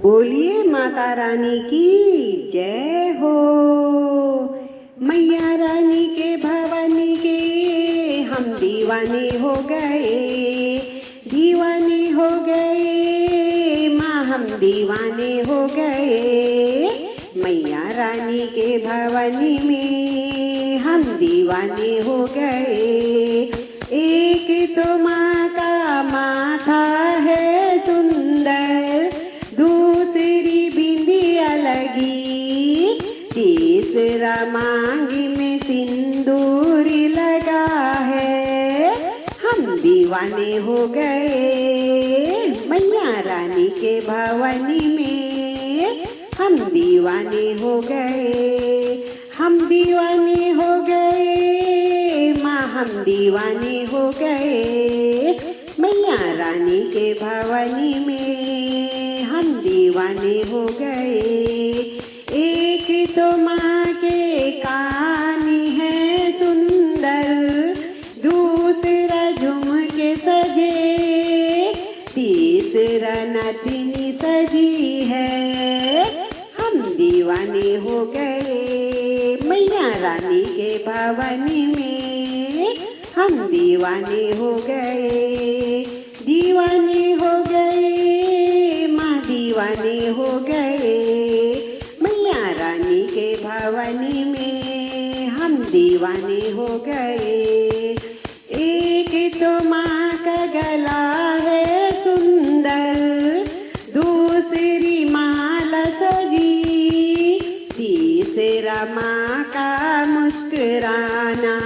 बोलिए माता रानी की जय हो। मैया रानी के भवानी के हम दीवाने हो गए, दीवाने हो गए माँ, हम दीवाने हो गए। मैया रानी के भवानी में हम दीवाने हो गए। एक तो माँ का माथा है सुंदर, दूसरी बिंदिया लगी, तीसरा मांग में सिंदूर लगा है। हम दीवाने हो गए मैया रानी के भवानी में, हम दीवाने हो गए, हम दीवाने हो गए माँ, हम दीवाने हो गए। मैया रानी के भवानी में हम दीवाने हो गए। एक तो माँ के कान है सुंदर, दूसरा झुमके सजे, तीसरा नथनी सजी है। हम दीवाने हो गए मैया रानी के भवानी में, हम दीवाने हो गए, दीवाने हो गए माँ, दीवाने हो गए। मैया रानी के भवानी में हम दीवाने हो गए। एक तो माँ का गला है सुंदर, दूसरी माला सजी, तीसरा माँ का मुस्कुराना।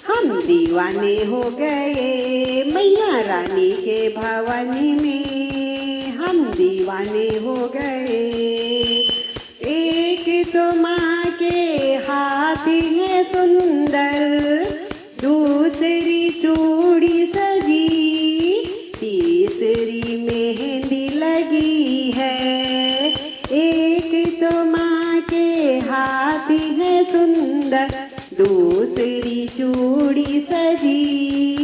हम दीवाने हो गए मैया रानी के भवानी में, हम दीवाने हो गए। एक तो माँ के हाथ है सुंदर, दूसरी चूड़ी सजी, तीसरी मेहंदी लगी है। एक तो माँ के हाथ है सुंदर, दूसरी चूड़ी सजी,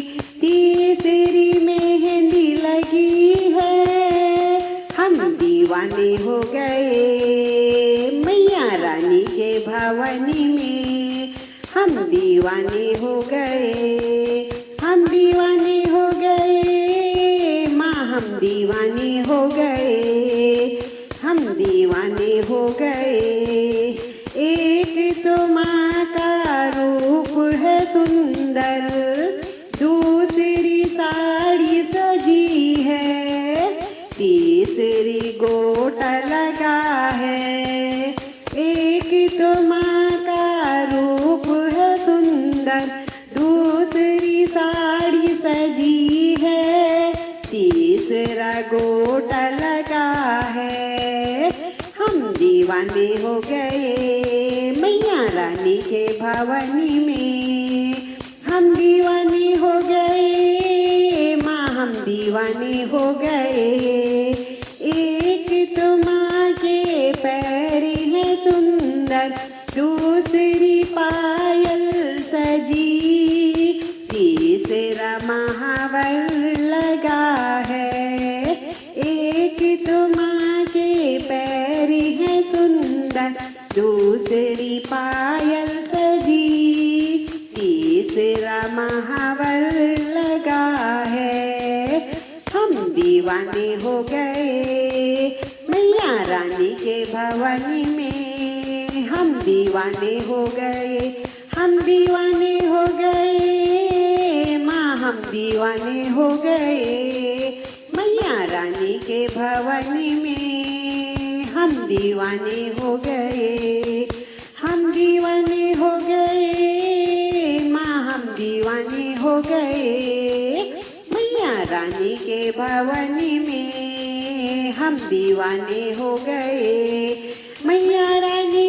तीसरी मेहंदी लगी है। हम दीवाने हो गए मैया रानी के भवानी में, हम दीवाने हो गए, हम दीवाने हो गए माँ, हम दीवाने हो गए, हम दीवाने हो गए। एक तो माँ का रूप है सुंदर, दूसरी साड़ी सजी है, तीसरी गोटा लगा है। एक तो माँ का रूप है सुंदर, दूसरी साड़ी सजी है, तीसरा गोटा लगा है। हम दीवाने हो गए मैया रानी के भवानी में, हम दीवाने हो गए माँ, हम दीवाने हो गए। एक तो माँ के पैर है सुंदर, दूसरी पायल सजी, तीसरा महावर लगा है। एक तो माँ के पैर है सुंदर, दूसरी पायल सजी, तीसरा महावर लगा है। हम दीवाने हो गए मैया रानी के भवानी में, हम दीवाने हो गए, हम दीवाने हो गए माँ, हम दीवाने हो गए। मैया रानी के भवानी में हम दीवाने हो गए, हम दीवाने हो गए माँ, हम दीवाने हो गए। मैया रानी के भवानी में हम दीवाने हो गए, मैया रानी